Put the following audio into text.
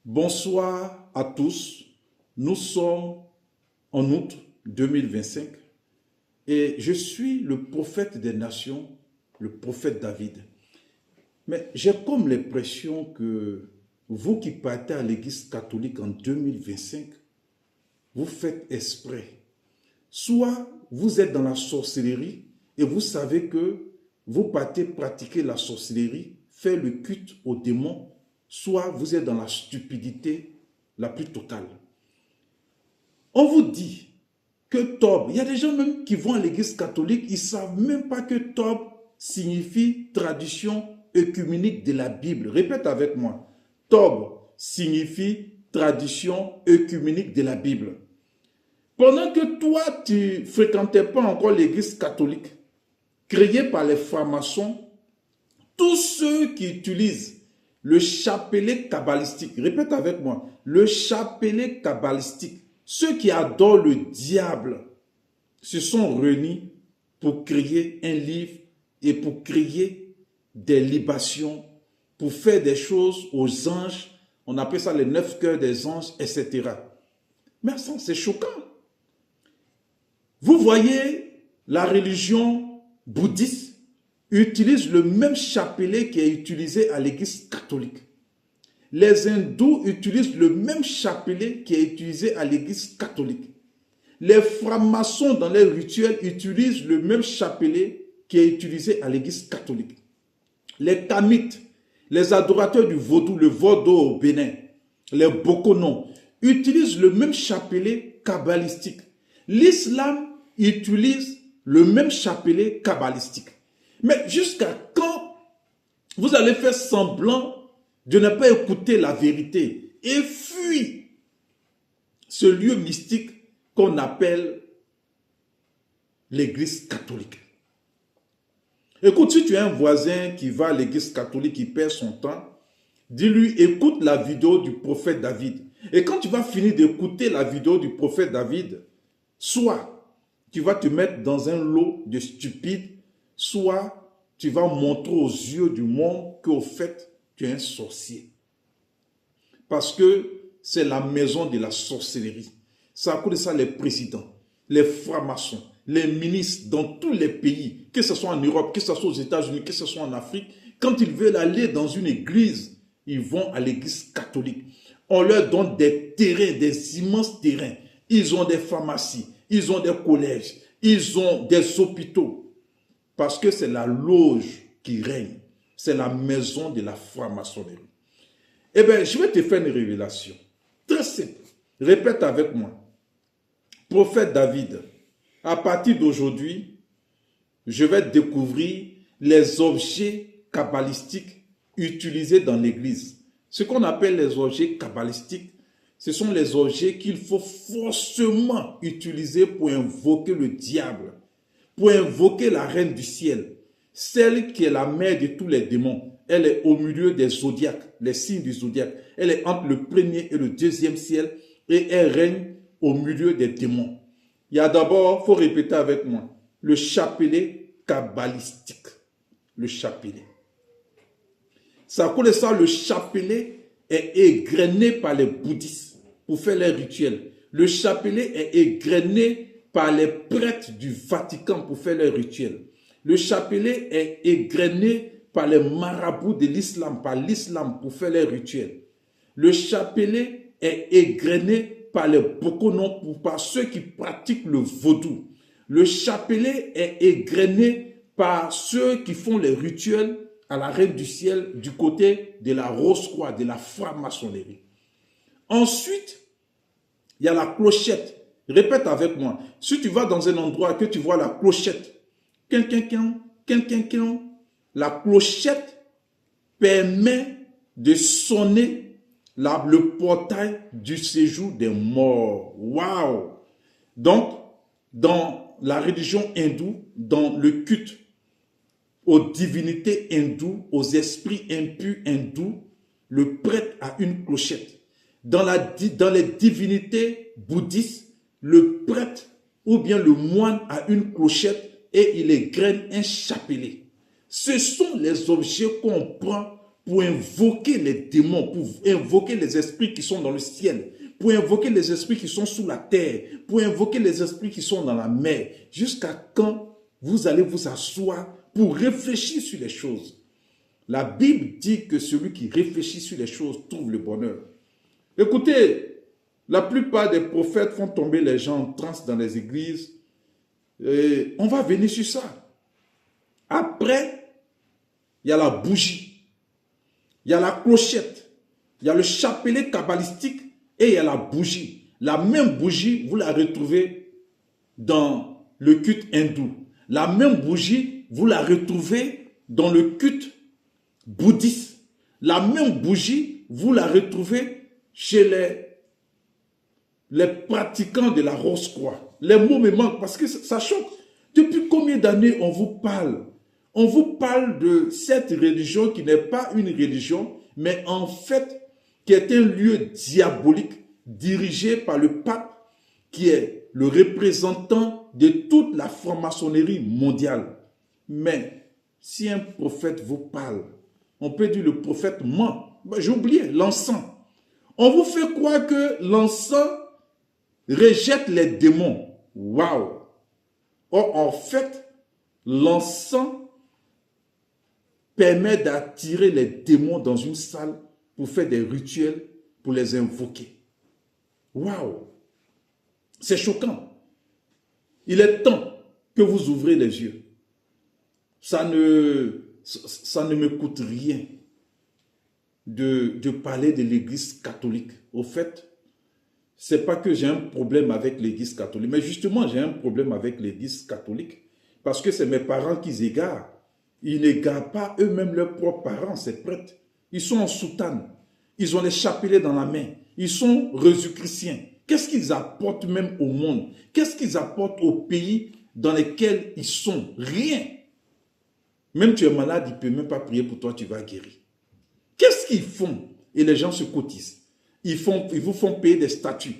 Bonsoir à tous. Nous sommes en août 2025 et je suis le prophète des nations, le prophète David. Mais j'ai comme l'impression que vous qui partez à l'église catholique en 2025, vous faites exprès. Soit vous êtes dans la sorcellerie et vous savez que vous partez pratiquer la sorcellerie, faire le culte aux démons, soit vous êtes dans la stupidité la plus totale. On vous dit que Tob, il y a des gens même qui vont à l'église catholique, ils ne savent même pas que Tob signifie tradition œcuménique de la Bible. Répète avec moi. Tob signifie tradition œcuménique de la Bible. Pendant que toi, tu ne fréquentais pas encore l'église catholique, créée par les francs-maçons, tous ceux qui utilisent le chapelet kabbalistique, répète avec moi, le chapelet kabbalistique, ceux qui adorent le diable se sont réunis pour créer un livre et pour créer des libations, pour faire des choses aux anges, on appelle ça les 9 cœurs des anges, etc. Mais ça, c'est choquant. Vous voyez, la religion bouddhiste utilise le même chapelet qui est utilisé à l'église catholique. Les hindous utilisent le même chapelet qui est utilisé à l'église catholique. Les francs-maçons dans les rituels utilisent le même chapelet qui est utilisé à l'église catholique. Les kamites, les adorateurs du vaudou, le vaudou au Bénin, les bokonos, utilisent le même chapelet kabbalistique. L'islam utilise le même chapelet kabbalistique. Mais jusqu'à quand vous allez faire semblant de ne pas écouter la vérité et fuir ce lieu mystique qu'on appelle l'église catholique? Écoute, si tu as un voisin qui va à l'église catholique, qui perd son temps, dis-lui, écoute la vidéo du prophète David. Et quand tu vas finir d'écouter la vidéo du prophète David, soit tu vas te mettre dans un lot de stupides, soit tu vas montrer aux yeux du monde qu'au fait, tu es un sorcier. Parce que c'est la maison de la sorcellerie. C'est à cause de ça les présidents, les francs-maçons, les ministres dans tous les pays, que ce soit en Europe, que ce soit aux États-Unis, que ce soit en Afrique, quand ils veulent aller dans une église, ils vont à l'église catholique. On leur donne des terrains, des immenses terrains. Ils ont des pharmacies, ils ont des collèges, ils ont des hôpitaux. Parce que c'est la loge qui règne. C'est la maison de la franc-maçonnerie. Eh bien, je vais te faire une révélation. Très simple. Répète avec moi. Prophète David, à partir d'aujourd'hui, je vais découvrir les objets kabbalistiques utilisés dans l'église. Ce qu'on appelle les objets kabbalistiques, ce sont les objets qu'il faut forcément utiliser pour invoquer le diable, pour invoquer la reine du ciel, celle qui est la mère de tous les démons. Elle est au milieu des zodiaques, les signes du zodiaque. Elle est entre le premier et le deuxième ciel et elle règne au milieu des démons. Il y a d'abord, il faut répéter avec moi, le chapelet kabbalistique. Le chapelet. Ça cause de ça, le chapelet est égrené par les bouddhistes pour faire les rituels. Le chapelet est égrené par les prêtres du Vatican pour faire leurs rituels. Le chapelet est égrené par les marabouts de l'islam, par l'islam pour faire leurs rituels. Le chapelet est égrené par les bokonos, par ceux qui pratiquent le vaudou. Le chapelet est égrené par ceux qui font les rituels à la reine du ciel du côté de la Rose-Croix, de la franc-maçonnerie. Ensuite, il y a la clochette. Répète avec moi. Si tu vas dans un endroit que tu vois la clochette, la clochette permet de sonner le portail du séjour des morts. Waouh! Donc, dans la religion hindoue, dans le culte aux divinités hindoues, aux esprits impurs hindous, le prêtre a une clochette. Dans les divinités bouddhistes, le prêtre ou bien le moine a une clochette et il égrène un chapelet. Ce sont les objets qu'on prend pour invoquer les démons, pour invoquer les esprits qui sont dans le ciel, pour invoquer les esprits qui sont sous la terre, pour invoquer les esprits qui sont dans la mer. Jusqu'à quand vous allez vous asseoir pour réfléchir sur les choses? La Bible dit que celui qui réfléchit sur les choses trouve le bonheur. Écoutez, la plupart des prophètes font tomber les gens en transe dans les églises. Et on va venir sur ça. Après, il y a la bougie, il y a la clochette, il y a le chapelet kabbalistique et il y a la bougie. La même bougie, vous la retrouvez dans le culte hindou. La même bougie, vous la retrouvez dans le culte bouddhiste. La même bougie, vous la retrouvez chez les pratiquants de la Rose-Croix. Les mots me manquent parce que ça choque. Depuis combien d'années on vous parle? On vous parle de cette religion qui n'est pas une religion, mais en fait, qui est un lieu diabolique dirigé par le pape, qui est le représentant de toute la franc-maçonnerie mondiale. Mais si un prophète vous parle, on peut dire le prophète ment. J'ai oublié, l'encens. On vous fait croire que l'encens rejette les démons. Waouh! Or, en fait, l'encens permet d'attirer les démons dans une salle pour faire des rituels, pour les invoquer. Waouh! C'est choquant. Il est temps que vous ouvrez les yeux. Ça ne me coûte rien de parler de l'Église catholique. Au fait, ce n'est pas que j'ai un problème avec l'Église catholique, mais justement, j'ai un problème avec l'Église catholique parce que c'est mes parents qui égarent. Ils n'égarent pas eux-mêmes leurs propres parents, ces prêtres. Ils sont en soutane. Ils ont les chapelets dans la main. Ils sont résuchristiens. Qu'est-ce qu'ils apportent même au monde? Qu'est-ce qu'ils apportent au pays dans lesquels ils sont? Rien. Même tu es malade, il ne peut même pas prier pour toi, tu vas guérir. Qu'est-ce qu'ils font? Et les gens se cotisent. Ils vous font payer des statuts.